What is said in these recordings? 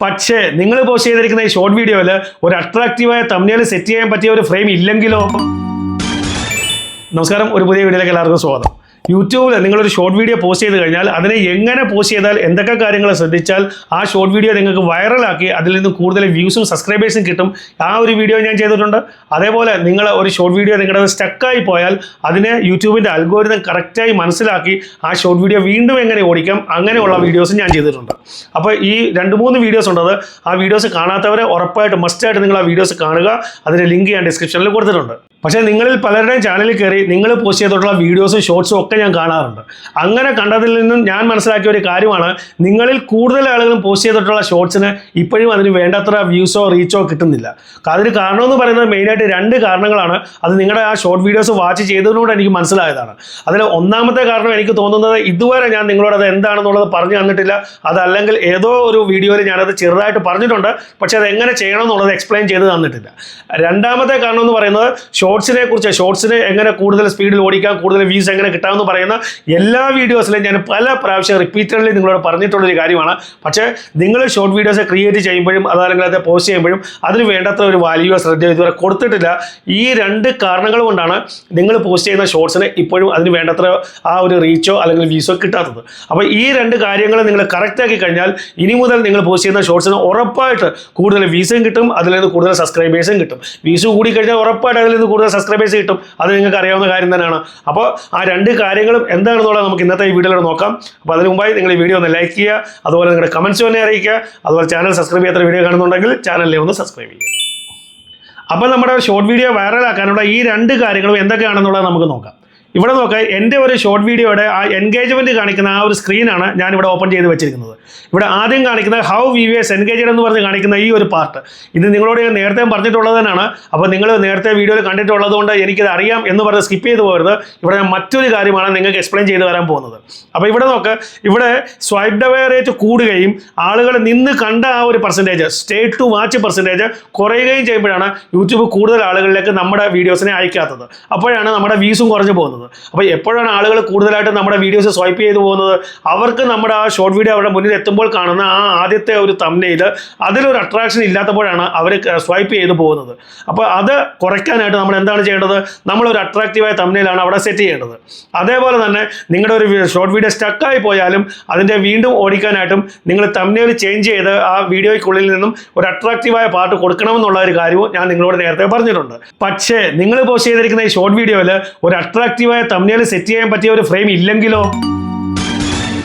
പക്ഷേ നിങ്ങൾ പോസ്റ്റ് ചെയ്തിരിക്കുന്ന ഈ ഷോർട്ട് വീഡിയോയിൽ ഒരു അട്രാക്റ്റീവായ തംബ്നെയിൽ സെറ്റ് ചെയ്യാൻ പറ്റിയ ഒരു ഫ്രെയിം ഇല്ലെങ്കിലോ? നമസ്കാരം, ഒരു പുതിയ വീഡിയോയിലേക്ക് എല്ലാവർക്കും സ്വാഗതം. യൂട്യൂബിൽ നിങ്ങളൊരു ഷോർട്ട് വീഡിയോ പോസ്റ്റ് ചെയ്ത് കഴിഞ്ഞാൽ അതിനെ എങ്ങനെ പോസ്റ്റ് ചെയ്താൽ എന്തൊക്കെ കാര്യങ്ങൾ ശ്രദ്ധിച്ചാൽ ആ ഷോർട്ട് വീഡിയോ നിങ്ങൾക്ക് വൈറലാക്കി അതിൽ നിന്ന് കൂടുതൽ വ്യൂസും സബ്സ്ക്രൈബേഴ്സും കിട്ടും, ആ ഒരു വീഡിയോ ഞാൻ ചെയ്തിട്ടുണ്ട്. അതേപോലെ നിങ്ങൾ ഒരു ഷോർട്ട് വീഡിയോ നിങ്ങളുടെ സ്റ്റക്കായി പോയാൽ അതിനെ യൂട്യൂബിൻ്റെ അൽഗോരിതം കറക്റ്റായി മനസ്സിലാക്കി ആ ഷോർട്ട് വീഡിയോ വീണ്ടും എങ്ങനെ ഓടിക്കാം, അങ്ങനെയുള്ള വീഡിയോസ് ഞാൻ ചെയ്തിട്ടുണ്ട്. അപ്പോൾ ഈ 2-3 വീഡിയോസ് ഉണ്ടത്. ആ വീഡിയോസ് കാണാത്തവരെ ഉറപ്പായിട്ട് മസ്റ്റായിട്ട് നിങ്ങൾ ആ വീഡിയോസ് കാണുക. അതിൻ്റെ ലിങ്ക് ഞാൻ ഡിസ്ക്രിപ്ഷനിൽ കൊടുത്തിട്ടുണ്ട്. പക്ഷേ നിങ്ങളിൽ പലരുടെയും ചാനലിൽ കയറി നിങ്ങൾ പോസ്റ്റ് ചെയ്തിട്ടുള്ള വീഡിയോസും ഷോർട്സും ഒക്കെ ഞാൻ കാണാറുണ്ട്. അങ്ങനെ കണ്ടതിൽ നിന്നും ഞാൻ മനസ്സിലാക്കിയ ഒരു കാര്യമാണ്, നിങ്ങളിൽ കൂടുതൽ ആളുകളും പോസ്റ്റ് ചെയ്തിട്ടുള്ള ഷോർട്സിന് ഇപ്പോഴും അതിന് വേണ്ടത്ര വ്യൂസോ റീച്ചോ കിട്ടുന്നില്ല. അതിന് കാരണമെന്ന് പറയുന്നത് മെയിനായിട്ട് 2 കാരണങ്ങളാണ്. അത് നിങ്ങളുടെ ആ ഷോർട്ട് വീഡിയോസ് വാച്ച് ചെയ്തതിലൂടെ എനിക്ക് മനസ്സിലായതാണ്. അതിൽ ഒന്നാമത്തെ കാരണം എനിക്ക് തോന്നുന്നത്, ഇതുവരെ ഞാൻ നിങ്ങളോട് അത് എന്താണെന്നുള്ളത് പറഞ്ഞു തന്നിട്ടില്ല. അതല്ലെങ്കിൽ ഏതോ ഒരു വീഡിയോയിൽ ഞാനത് ചെറുതായിട്ട് പറഞ്ഞിട്ടുണ്ട്, പക്ഷേ അത് എങ്ങനെ ചെയ്യണം എന്നുള്ളത് എക്സ്പ്ലെയിൻ ചെയ്ത് തന്നിട്ടില്ല. രണ്ടാമത്തെ കാരണം എന്ന് പറയുന്നത്, ഷോർട്സിനെ എങ്ങനെ കൂടുതൽ സ്പീഡിൽ ഓടിക്കാം, കൂടുതൽ വ്യൂസ് എങ്ങനെ കിട്ടാമെന്ന് പറയുന്ന എല്ലാ വീഡിയോസിലും ഞാൻ പല പ്രാവശ്യം റിപ്പീറ്റഡ്ലി നിങ്ങളോട് പറഞ്ഞിട്ടുള്ളൊരു കാര്യമാണ്. പക്ഷേ നിങ്ങൾ ഷോർട്ട് വീഡിയോസ് ക്രിയേറ്റ് ചെയ്യുമ്പോഴും അതല്ലെങ്കിൽ അത് പോസ്റ്റ് ചെയ്യുമ്പോഴും അതിന് വേണ്ടത്ര ഒരു വാല്യൂ ശ്രദ്ധയോ ഇതുവരെ കൊടുത്തിട്ടില്ല. ഈ 2 കാരണങ്ങൾ കൊണ്ടാണ് നിങ്ങൾ പോസ്റ്റ് ചെയ്യുന്ന ഷോർട്സിന് ഇപ്പോഴും അതിന് വേണ്ടത്ര ആ ഒരു റീച്ചോ അല്ലെങ്കിൽ വ്യൂസോ കിട്ടാത്തത്. അപ്പോൾ ഈ 2 കാര്യങ്ങൾ നിങ്ങൾ കറക്റ്റാക്കി കഴിഞ്ഞാൽ ഇനി മുതൽ നിങ്ങൾ പോസ്റ്റ് ചെയ്യുന്ന ഷോർട്സിന് ഉറപ്പായിട്ട് കൂടുതൽ വ്യൂസും കിട്ടും, അതിൽ നിന്ന് കൂടുതൽ സബ്സ്ക്രൈബേഴ്സും കിട്ടും. വ്യൂസ് കൂടി കഴിഞ്ഞാൽ ഉറപ്പായിട്ട് അതിൽ നിന്ന് കൂടുതൽ സബ്സ്ക്രൈബേഴ്സ് കിട്ടും. അത് നിങ്ങൾക്ക് അറിയാവുന്ന കാര്യം തന്നെയാണ്. അപ്പോൾ ആ 2 കാര്യങ്ങളും എന്താണെന്നുള്ളത് നമുക്ക് ഇന്നത്തെ ഈ വീഡിയോയിൽ നോക്കാം. അപ്പോൾ അതിന് മുമ്പായി നിങ്ങൾ ഈ വീഡിയോ ഒന്ന് ലൈക്ക് ചെയ്യുക, അതുപോലെ നിങ്ങളുടെ കമൻറ്റ്സ് തന്നെ അറിയിക്കുക. അതുപോലെ ചാനൽ സബ്സ്ക്രൈബ് ചെയ്യാത്ത വീഡിയോ കാണുന്നുണ്ടെങ്കിൽ ചാനലിനെ ഒന്ന് സബ്സ്ക്രൈബ് ചെയ്യുക. അപ്പോൾ നമ്മുടെ ഷോർട്ട് വീഡിയോ വൈറലാക്കാനുള്ള ഈ 2 കാര്യങ്ങളും എന്തൊക്കെയാണെന്നുള്ളത് നമുക്ക് നോക്കാം. ഇവിടെ നോക്കാം, എൻ്റെ ഒരു ഷോർട്ട് വീഡിയോയുടെ ആ എൻഗേജ്മെൻറ്റ് കാണിക്കുന്ന ആ ഒരു സ്ക്രീനാണ് ഞാനിവിടെ ഓപ്പൺ ചെയ്ത് വെച്ചിരിക്കുന്നത്. ഇവിടെ ആദ്യം കാണിക്കുന്നത് ഹൗ വ്യൂവേഴ്സ് എൻഗേജ്ഡ് എന്ന് പറഞ്ഞ് കാണിക്കുന്ന ഈ ഒരു പാർട്ട്. ഇത് നിങ്ങളോട് ഞാൻ നേരത്തെ പറഞ്ഞിട്ടുള്ളത് തന്നെയാണ്. അപ്പോൾ നിങ്ങൾ നേരത്തെ വീഡിയോയിൽ കണ്ടിട്ടുള്ളത് കൊണ്ട് എനിക്കത് അറിയാം എന്ന് പറഞ്ഞ് സ്കിപ്പ് ചെയ്ത് പോകരുത്. ഇവിടെ ഞാൻ മറ്റൊരു കാര്യമാണ് നിങ്ങൾക്ക് എക്സ്പ്ലെയിൻ ചെയ്ത് വരാൻ പോകുന്നത്. അപ്പോൾ ഇവിടെ നോക്ക്, ഇവിടെ സ്വൈപ്പ് അവേ റേറ്റ് കൂടുകയും ആളുകൾ നിന്ന് കണ്ട ആ ഒരു percentage, stay to watch percentage കുറയുകയും ചെയ്യുമ്പോഴാണ് യൂട്യൂബ് കൂടുതൽ ആളുകളിലേക്ക് നമ്മുടെ വീഡിയോസിനെ അയക്കാത്തത്. അപ്പോഴാണ് നമ്മുടെ വ്യൂസും കുറഞ്ഞു പോകുന്നത്. അപ്പോൾ എപ്പോഴാണ് ആളുകൾ കൂടുതലായിട്ട് നമ്മുടെ വീഡിയോസ് സ്വൈപ്പ് ചെയ്തു പോകുന്നത്? അവർക്ക് നമ്മുടെ ആ ഷോർട്ട് വീഡിയോ അവരുടെ മുന്നിൽ എത്തുമ്പോൾ കാണുന്ന ആ ആദ്യത്തെ ഒരു തംബ്നെയിൽ അതിലൊരു അട്രാക്ഷൻ ഇല്ലാത്തപ്പോഴാണ് അവർ സ്വൈപ്പ് ചെയ്തു പോകുന്നത്. അപ്പോൾ അത് കുറയ്ക്കാനായിട്ട് നമ്മൾ എന്താണ് ചെയ്യേണ്ടത്? നമ്മളൊരു അട്രാക്റ്റീവായ തംബ്നെയിലാണ് അവിടെ സെറ്റ് ചെയ്യേണ്ടത്. അതേപോലെ തന്നെ നിങ്ങളുടെ ഒരു ഷോർട്ട് വീഡിയോ സ്റ്റക്കായി പോയാലും അതിൻ്റെ വീണ്ടും ഓടിക്കാനായിട്ടും നിങ്ങൾ തംബ്നെയിൽ ചേഞ്ച് ചെയ്ത് ആ വീഡിയോയ്ക്കുള്ളിൽ നിന്നും ഒരു അട്രാക്റ്റീവായ പാർട്ട് കൊടുക്കണമെന്നുള്ള ഒരു കാര്യവും ഞാൻ നിങ്ങളോട് നേരത്തെ പറഞ്ഞിട്ടുണ്ട്. പക്ഷേ നിങ്ങൾ പോസ്റ്റ് ചെയ്തിരിക്കുന്ന ഈ ഷോർട്ട് വീഡിയോയിൽ ഒരു അട്രാക്റ്റീവായ തംബ്നെയിൽ സെറ്റ് ചെയ്യാൻ പറ്റിയ ഒരു ഫ്രെയിം ഇല്ലെങ്കിലോ?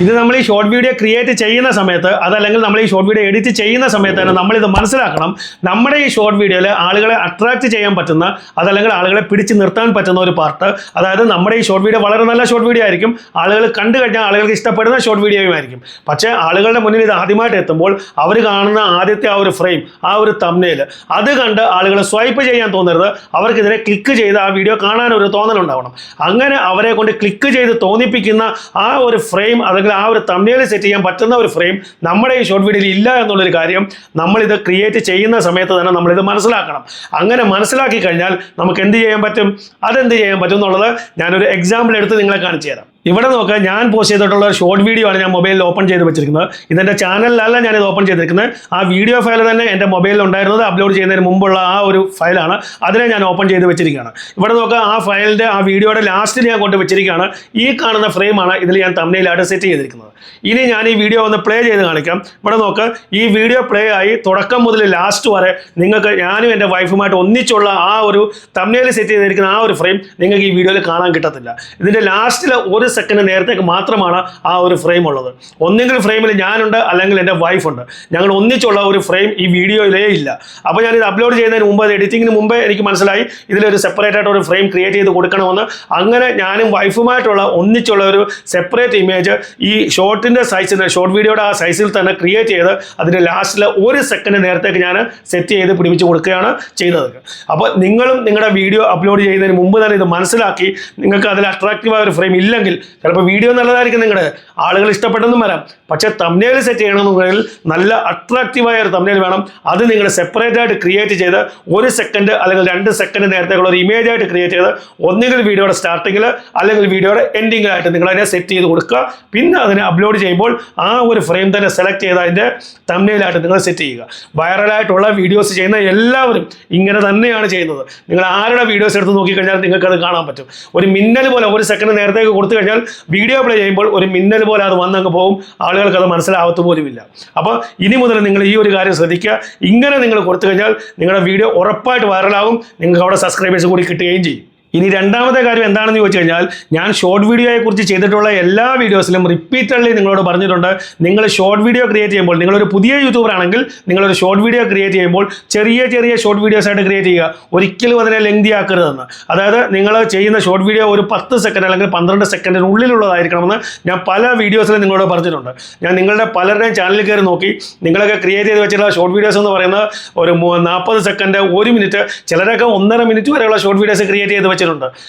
ഇത് നമ്മൾ ഈ ഷോർട്ട് വീഡിയോ ക്രിയേറ്റ് ചെയ്യുന്ന സമയത്ത്, അതല്ലെങ്കിൽ നമ്മൾ ഈ ഷോർട്ട് വീഡിയോ എഡിറ്റ് ചെയ്യുന്ന സമയത്ത് തന്നെ നമ്മളിത് മനസ്സിലാക്കണം. നമ്മുടെ ഈ ഷോർട്ട് വീഡിയോയിൽ ആളുകളെ അട്രാക്റ്റ് ചെയ്യാൻ പറ്റുന്ന, അതല്ലെങ്കിൽ ആളുകളെ പിടിച്ച് നിർത്താൻ പറ്റുന്ന ഒരു പാർട്ട്, അതായത് നമ്മുടെ ഈ ഷോർട്ട് വീഡിയോ വളരെ നല്ല ഷോർട്ട് വീഡിയോ ആയിരിക്കും, ആളുകൾ കണ്ടു കഴിഞ്ഞാൽ ആളുകൾക്ക് ഇഷ്ടപ്പെടുന്ന ഷോർട്ട് വീഡിയോയും ആയിരിക്കും. പക്ഷേ ആളുകളുടെ മുന്നിൽ ഇത് ആദ്യമായിട്ട് എത്തുമ്പോൾ അവർ കാണുന്ന ആദ്യത്തെ ആ ഒരു ഫ്രെയിം, ആ ഒരു തംബ്നെയിൽ, അത് കണ്ട് ആളുകൾ സ്വൈപ്പ് ചെയ്യാൻ തോന്നരുത്. അവർക്കിതിനെ ക്ലിക്ക് ചെയ്ത് ആ വീഡിയോ കാണാനൊരു തോന്നലുണ്ടാവണം. അങ്ങനെ അവരെ കൊണ്ട് ക്ലിക്ക് ചെയ്ത് തോന്നിപ്പിക്കുന്ന ആ ഒരു ഫ്രെയിം, അല്ലെങ്കിൽ ആ ഒരു തംബ്നെയിൽ സെറ്റ് ചെയ്യാൻ പറ്റുന്ന ഒരു ഫ്രെയിം നമ്മുടെ ഈ ഷോർട്ട് വീഡിയോയിൽ ഇല്ല എന്നുള്ളൊരു കാര്യം നമ്മളിത് ക്രിയേറ്റ് ചെയ്യുന്ന സമയത്ത് തന്നെ നമ്മളിത് മനസ്സിലാക്കണം. അങ്ങനെ മനസ്സിലാക്കി കഴിഞ്ഞാൽ നമുക്ക് എന്ത് ചെയ്യാൻ പറ്റും, അതെന്ത് ചെയ്യാൻ പറ്റും എന്നുള്ളത് ഞാനൊരു എക്സാമ്പിൾ എടുത്ത് നിങ്ങളെ കാണിച്ചു തരാം. ഇവിടെ നോക്കുക, ഞാൻ പോസ്റ്റ് ചെയ്തിട്ടുള്ള ഒരു ഷോർട്ട് വീഡിയോ ആണ് ഞാൻ മൊബൈലിൽ ഓപ്പൺ ചെയ്ത് വെച്ചിരിക്കുന്നത്. ഇതെൻ്റെ ചാനലിലല്ല ഞാനിത് ഓപ്പൺ ചെയ്തിരിക്കുന്നത്. ആ വീഡിയോ ഫയൽ തന്നെ എൻ്റെ മൊബൈലിൽ ഉണ്ടായിരുന്നത് അപ്ലോഡ് ചെയ്യുന്നതിന് മുമ്പുള്ള ആ ഒരു ഫയലാണ്. അതിനെ ഞാൻ ഓപ്പൺ ചെയ്ത് വെച്ചിരിക്കുകയാണ്. ഇവിടെ നോക്കുക, ആ ഫയലിൻ്റെ ആ വീഡിയോയുടെ ലാസ്റ്റിൽ ഞാൻ കൊണ്ട് വെച്ചിരിക്കുകയാണ്. ഈ കാണുന്ന ഫ്രെയിമാണ് ഇതിൽ ഞാൻ തംബ്നെയിലായിട്ട് സെറ്റ് ചെയ്തിരിക്കുന്നത്. ഇനി ഞാൻ ഈ വീഡിയോ ഒന്ന് പ്ലേ ചെയ്ത് കാണിക്കാം. ഇവിടെ നോക്കുക, ഈ വീഡിയോ പ്ലേ ആയി തുടക്കം മുതൽ ലാസ്റ്റ് വരെ നിങ്ങൾക്ക് ഞാനും എൻ്റെ വൈഫുമായിട്ട് ഒന്നിച്ചുള്ള ആ ഒരു തംബ്നെയിൽ സെറ്റ് ചെയ്തിരിക്കുന്ന ആ ഒരു ഫ്രെയിം നിങ്ങൾക്ക് ഈ വീഡിയോയിൽ കാണാൻ കിട്ടത്തില്ല. ഇതിൻ്റെ ലാസ്റ്റിൽ 1 സെക്കൻഡ് നേരത്തേക്ക് മാത്രമാണ് ആ ഒരു ഫ്രെയിം ഉള്ളത്. ഒന്നെങ്കിൽ ഫ്രെയിമിൽ ഞാനുണ്ട്, അല്ലെങ്കിൽ എൻ്റെ വൈഫുണ്ട്. ഞങ്ങൾ ഒന്നിച്ചുള്ള ഒരു ഫ്രെയിം ഈ വീഡിയോയിലേ ഇല്ല. അപ്പോൾ ഞാനിത് അപ്ലോഡ് ചെയ്യുന്നതിന് മുമ്പ്, എഡിറ്റിങ്ങിന് മുമ്പേ എനിക്ക് മനസ്സിലായി ഇതിലൊരു സെപ്പറേറ്റ് ആയിട്ട് ഒരു ഫ്രെയിം ക്രിയേറ്റ് ചെയ്ത് കൊടുക്കണമെന്ന്. അങ്ങനെ ഞാനും വൈഫുമായിട്ടുള്ള ഒന്നിച്ചുള്ള ഒരു സെപ്പറേറ്റ് ഇമേജ് ഈ ഷോർട്ടിൻ്റെ സൈസിൽ, ഷോർട്ട് വീഡിയോയുടെ ആ സൈസിൽ തന്നെ ക്രിയേറ്റ് ചെയ്ത് അതിൻ്റെ ലാസ്റ്റിൽ 1 സെക്കൻഡ് നേരത്തേക്ക് ഞാൻ സെറ്റ് ചെയ്ത് പിടിപ്പിച്ച് കൊടുക്കുകയാണ് ചെയ്തത്. അപ്പോൾ നിങ്ങളും നിങ്ങളുടെ വീഡിയോ അപ്ലോഡ് ചെയ്യുന്നതിന് മുമ്പ് തന്നെ ഇത് മനസ്സിലാക്കി നിങ്ങൾക്ക് അതിൽ അട്രാക്റ്റീവായ ഒരു ഫ്രെയിം ഇല്ലെങ്കിൽ ചിലപ്പോൾ വീഡിയോ നല്ലതായിരിക്കും, നിങ്ങളുടെ ആളുകൾ ഇഷ്ടപ്പെട്ടെന്നും വരാം. പക്ഷേ തംബ്നെയിൽ സെറ്റ് ചെയ്യണമെന്നുണ്ടെങ്കിൽ നല്ല അട്രാക്റ്റീവായ ഒരു തംബ്നെയിൽ വേണം. അത് നിങ്ങൾ സെപ്പറേറ്റ് ആയിട്ട് ക്രിയേറ്റ് ചെയ്ത് 1 സെക്കൻഡ് അല്ലെങ്കിൽ 2 സെക്കൻഡ് നേരത്തേക്കുള്ള ഒരു ഇമേജ് ആയിട്ട് ക്രിയേറ്റ് ചെയ്ത് ഒന്നുകിൽ വീഡിയോയുടെ സ്റ്റാർട്ടിങ്ങിൽ അല്ലെങ്കിൽ വീഡിയോയുടെ എൻഡിങ്ങിലായിട്ട് നിങ്ങൾ അതിനെ സെറ്റ് ചെയ്ത് കൊടുക്കുക. പിന്നെ അതിനെ അപ്ലോഡ് ചെയ്യുമ്പോൾ ആ ഒരു ഫ്രെയിം തന്നെ സെലക്ട് ചെയ്ത് അതിൻ്റെ തംബ്നെയിലായിട്ട് നിങ്ങൾ സെറ്റ് ചെയ്യുക. വൈറലായിട്ടുള്ള വീഡിയോസ് ചെയ്യുന്ന എല്ലാവരും ഇങ്ങനെ തന്നെയാണ് ചെയ്യുന്നത്. നിങ്ങൾ ആരുടെ വീഡിയോസ് എടുത്ത് നോക്കിക്കഴിഞ്ഞാൽ നിങ്ങൾക്ക് അത് കാണാൻ പറ്റും. ഒരു മിന്നൽ പോലെ 1 സെക്കൻഡ് നേരത്തേക്ക് കൊടുത്തു കഴിഞ്ഞാൽ വീഡിയോ പ്ലേ ചെയ്യുമ്പോൾ ഒരു മിന്നൽ പോലെ അത് വന്നങ്ങ് പോകും. ആളുകൾക്ക് അത് മനസ്സിലാവത്ത് പോലുമില്ല. അപ്പോൾ ഇനി മുതൽ നിങ്ങൾ ഈ ഒരു കാര്യം ശ്രദ്ധിക്കുക. ഇങ്ങനെ നിങ്ങൾ കൊടുത്തു കഴിഞ്ഞാൽ നിങ്ങളുടെ വീഡിയോ ഉറപ്പായിട്ട് വൈറലാകും. നിങ്ങൾക്ക് അവിടെ സബ്സ്ക്രൈബേഴ്സ് കൂടി കിട്ടുകയും ചെയ്യും. ഇനി രണ്ടാമത്തെ കാര്യം എന്താണെന്ന് ചോദിച്ചു കഴിഞ്ഞാൽ, ഞാൻ ഷോർട്ട് വീഡിയോയെക്കുറിച്ച് ചെയ്തിട്ടുള്ള എല്ലാ വീഡിയോസിലും റിപ്പീറ്റഡ്ലി നിങ്ങളോട് പറഞ്ഞിട്ടുണ്ട്, നിങ്ങൾ ഷോർട്ട് വീഡിയോ ക്രിയേറ്റ് ചെയ്യുമ്പോൾ, നിങ്ങളൊരു പുതിയ യൂട്യൂബർ ആണെങ്കിൽ നിങ്ങളൊരു ഷോർട്ട് വീഡിയോ ക്രിയേറ്റ് ചെയ്യുമ്പോൾ ചെറിയ ഷോർട്ട് വീഡിയോസ് ആയിട്ട് ക്രിയേറ്റ് ചെയ്യുക. ഒരിക്കലും അതിനെ ലെങ്തി ആക്കരുതെന്ന്. അതായത് നിങ്ങൾ ചെയ്യുന്ന ഷോർട്ട് വീഡിയോ ഒരു 10 സെക്കൻഡ് അല്ലെങ്കിൽ 12 സെക്കൻഡിനുള്ളിലുള്ളതായിരിക്കണമെന്ന് ഞാൻ പല വീഡിയോസിലും നിങ്ങളോട് പറഞ്ഞിട്ടുണ്ട്. ഞാൻ നിങ്ങളുടെ പലരുടെയും ചാനലിൽ കയറി നോക്കി, നിങ്ങളൊക്കെ ക്രിയേറ്റ് ചെയ്ത് വെച്ചിട്ടുള്ള ഷോർട്ട് വീഡിയോസ് എന്ന് പറയുന്നത് ഒരു 40 സെക്കൻഡ്, 1 മിനിറ്റ്, ചിലരൊക്കെ 1.5 മിനിറ്റ് വരെയുള്ള ഷോർട്ട് വീഡിയോസ് ക്രിയേറ്റ് ചെയ്ത് വെച്ചിട്ടുണ്ട്.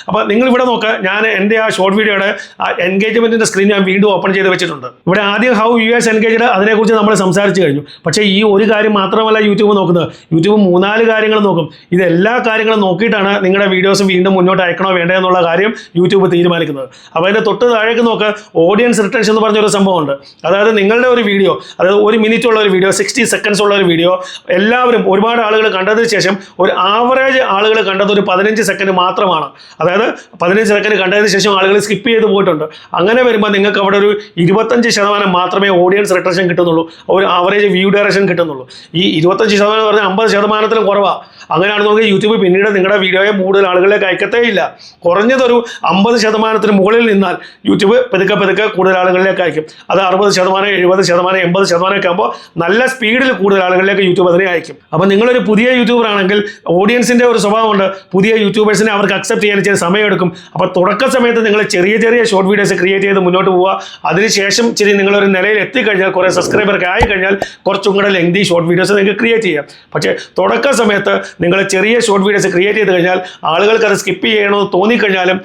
അപ്പോൾ നിങ്ങൾ ഇവിടെ നോക്കുക, ഞാൻ എൻ്റെ ആ ഷോർട്ട് വീഡിയോയുടെ എൻഗേജ്മെന്റിന്റെ സ്ക്രീൻ ഞാൻ വീണ്ടും ഓപ്പൺ ചെയ്ത് വെച്ചിട്ടുണ്ട്. ഇവിടെ ആദ്യം ഹൗ വ്യൂവേഴ്സ് എൻഗേജ്ഡ് അതിനെക്കുറിച്ച് നമ്മൾ സംസാരിച്ച് കഴിഞ്ഞു. പക്ഷേ ഈ ഒരു കാര്യം മാത്രമല്ല യൂട്യൂബ് നോക്കുന്നത്. യൂട്യൂബ് 3-4 കാര്യങ്ങൾ നോക്കും. ഇതെല്ലാ കാര്യങ്ങളും നോക്കിയിട്ടാണ് നിങ്ങളുടെ വീഡിയോസ് വീണ്ടും മുന്നോട്ട് അയക്കണോ വേണ്ടേ എന്നുള്ള കാര്യം യൂട്യൂബ് തീരുമാനിക്കുന്നത്. അപ്പോൾ അതിൻ്റെ തൊട്ട് താഴേക്ക് നോക്കുക, ഓഡിയൻസ് റിട്ടൻഷൻ എന്ന് പറഞ്ഞൊരു സംഭവമുണ്ട്. അതായത് നിങ്ങളുടെ ഒരു വീഡിയോ, അതായത് 1 മിനിറ്റ് ഉള്ള ഒരു വീഡിയോ, 60 സെക്കൻഡ്സ് ഉള്ള ഒരു വീഡിയോ എല്ലാവരും ഒരുപാട് ആളുകൾ കണ്ടതിന് ശേഷം ഒരു ആവറേജ് ആളുകൾ കണ്ടത് ഒരു 15 സെക്കൻഡ് മാത്രമാണ്. അതായത് 15 സെക്കൻഡ് കണ്ടതിന് ശേഷം ആളുകൾ സ്കിപ്പ് ചെയ്ത് പോയിട്ടുണ്ട്. അങ്ങനെ വരുമ്പോൾ നിങ്ങൾക്ക് അവിടെ ഒരു 25% മാത്രമേ ഓഡിയൻസ് റിട്ടൻഷൻ കിട്ടുന്നുള്ളൂ, ഒരു ആവറേജ് വ്യൂ ഡയറക്ഷൻ കിട്ടുന്നുള്ളൂ. ഈ 25% എന്ന് പറഞ്ഞാൽ 50%-ത്തിലും കുറവാണ്. അങ്ങനെയാണെന്നുണ്ടെങ്കിൽ യൂട്യൂബ് പിന്നീട് നിങ്ങളുടെ വീഡിയോയെ കൂടുതൽ ആളുകളിലേക്ക് അയക്കത്തേ ഇല്ല. കുറഞ്ഞതൊരു 50%-ത്തിന് മുകളിൽ നിന്നാൽ യൂട്യൂബ് പതുക്കെ കൂടുതൽ ആളുകളിലേക്ക് അയക്കും. അത് 60%, 70%, 80% ഒക്കെ ആകുമ്പോൾ നല്ല സ്പീഡിൽ കൂടുതൽ ആളുകളിലേക്ക് യൂട്യൂബ് അതിനെ അയക്കും. അപ്പോൾ നിങ്ങളൊരു പുതിയ യൂട്യൂബർ ആണെങ്കിൽ ഓഡിയൻസിൻ്റെ ഒരു സ്വഭാവമുണ്ട്, പുതിയ യൂട്യൂബേഴ്സിനെ അവർക്ക് അക്സെപ്റ്റ് ചെയ്യാൻ ചില സമയമെടുക്കും. അപ്പോൾ തുടക്ക സമയത്ത് നിങ്ങൾ ചെറിയ ഷോർട്ട് വീഡിയോസ് ക്രിയേറ്റ് ചെയ്ത് മുന്നോട്ട് പോവുക. അതിനുശേഷം നിങ്ങളൊരു നിലയിൽ എത്തിക്കഴിഞ്ഞാൽ, കുറേ സബ്സ്ക്രൈബർക്ക് ആയിക്കഴിഞ്ഞാൽ കുറച്ചും കൂടെ ലെങ്തി ഷോർട്ട് വീഡിയോസ് നിങ്ങൾക്ക് ക്രിയേറ്റ് ചെയ്യാം. പക്ഷേ തുടക്ക സമയത്ത് നിങ്ങൾ ചെറിയ ഷോർട്ട് വീഡിയോസ് ക്രിയേറ്റ് ചെയ്ത് കഴിഞ്ഞാൽ ആളുകൾക്ക് അത് സ്കിപ്പ് ചെയ്യണമെന്ന് തോന്നിക്കഴിഞ്ഞാലും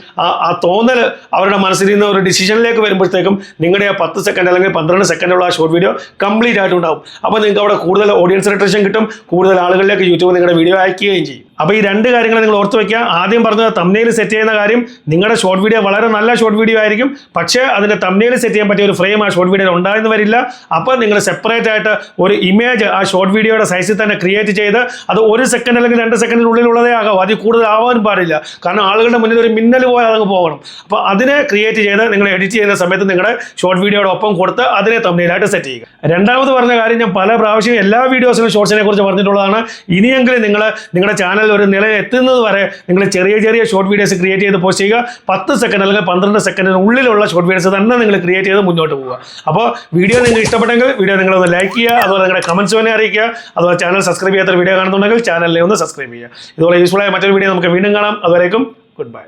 ആ തോന്നൽ അവരുടെ മനസ്സിൽ നിന്ന് ഒരു ഡിസിഷനിലേക്ക് വരുമ്പോഴത്തേക്കും നിങ്ങളുടെ ആ 10 സെക്കൻഡ് അല്ലെങ്കിൽ 12 സെക്കൻഡുള്ള ആ ഷോർട്ട് വീഡിയോ കംപ്ലീറ്റ് ആയിട്ടുണ്ടാവും. അപ്പോൾ നിങ്ങൾക്ക് അവിടെ കൂടുതൽ ഓഡിയൻസ് റിട്ടൻഷൻ കിട്ടും, കൂടുതൽ ആളുകളിലേക്ക് യൂട്യൂബ് നിങ്ങളുടെ വീഡിയോ അയക്കുകയും ചെയ്യും. അപ്പോൾ ഈ 2 കാര്യങ്ങൾ നിങ്ങൾ ഓർത്ത് വയ്ക്കുക. ആദ്യം പറഞ്ഞത് തംബ്നെയിൽ സെറ്റ് ചെയ്യുന്ന കാര്യം, നിങ്ങളുടെ ഷോർട്ട് വീഡിയോ വളരെ നല്ല ഷോർട്ട് വീഡിയോ ആയിരിക്കും, പക്ഷേ അതിൻ്റെ തംബ്നെയിൽ സെറ്റ് ചെയ്യാൻ പറ്റിയ ഒരു ഫ്രെയിം ആ ഷോർട്ട് വീഡിയോയിൽ ഉണ്ടായെന്ന് വരില്ല. അപ്പോൾ നിങ്ങൾ സെപ്പറേറ്റ് ആയിട്ട് ഒരു ഇമേജ് ആ ഷോർട്ട് വീഡിയോയുടെ സൈസിൽ തന്നെ ക്രിയേറ്റ് ചെയ്ത് അത് 1 സെക്കൻഡ് അല്ലെങ്കിൽ 2 സെക്കൻഡിനുള്ളിലുള്ളതേ ആകാം, അതിൽ കൂടുതൽ ആവാനും പാടില്ല. കാരണം ആളുകളുടെ മുന്നിൽ ഒരു മിന്നൽ പോലെ അതങ്ങ് പോകണം. അപ്പോൾ അതിനെ ക്രിയേറ്റ് ചെയ്ത് നിങ്ങൾ എഡിറ്റ് ചെയ്യുന്ന സമയത്ത് നിങ്ങളുടെ ഷോർട്ട് വീഡിയോയുടെ ഒപ്പം കൊടുത്ത് അതിനെ തംബ്നെയിലായിട്ട് സെറ്റ് ചെയ്യുക. രണ്ടാമത് പറഞ്ഞ കാര്യം, ഞാൻ പല പ്രാവശ്യം എല്ലാ വീഡിയോസിലും ഷോർട്സിനെ കുറിച്ച് പറഞ്ഞിട്ടുള്ളതാണ്. ഇനിയെങ്കിലും നിങ്ങളുടെ ചാനൽ ഒരു നിലയിൽ എത്തുന്നത് വരെ നിങ്ങൾ ചെറിയ ഷോർട്ട് വീഡിയോസ് ക്രിയേറ്റ് ചെയ്ത് പോസ്റ്റ് ചെയ്യുക. 10 സെക്കൻഡ് അല്ലെങ്കിൽ 12 സെക്കൻഡിനുള്ളിലുള്ള ഷോർട്ട് വീഡിയോസ് തന്നെ നിങ്ങൾ ക്രിയേറ്റ് ചെയ്ത് മുന്നോട്ട് പോവുക. അപ്പോൾ വീഡിയോ നിങ്ങൾക്ക് ഇഷ്ടപ്പെട്ടെങ്കിൽ വീഡിയോ നിങ്ങളൊന്ന് ലൈക്ക് ചെയ്യുക, അതുപോലെ നിങ്ങളുടെ കമൻറ്റ്സ് തന്നെ അറിയിക്കുക. അതുപോലെ ചാനൽ സബ്സ്ക്രൈബ് ചെയ്യാത്ത വീഡിയോ കാണുന്നുണ്ടെങ്കിൽ ചാനലിനെ ഒന്ന് സബ്സ്ക്രൈബ് ചെയ്യുക. ഇതുപോലെ യൂസ്ഫുൾ ആയ മറ്റൊരു വീഡിയോ നമുക്ക് വീണ്ടും കാണാം. അതുവരേക്കും ഗുഡ് ബൈ.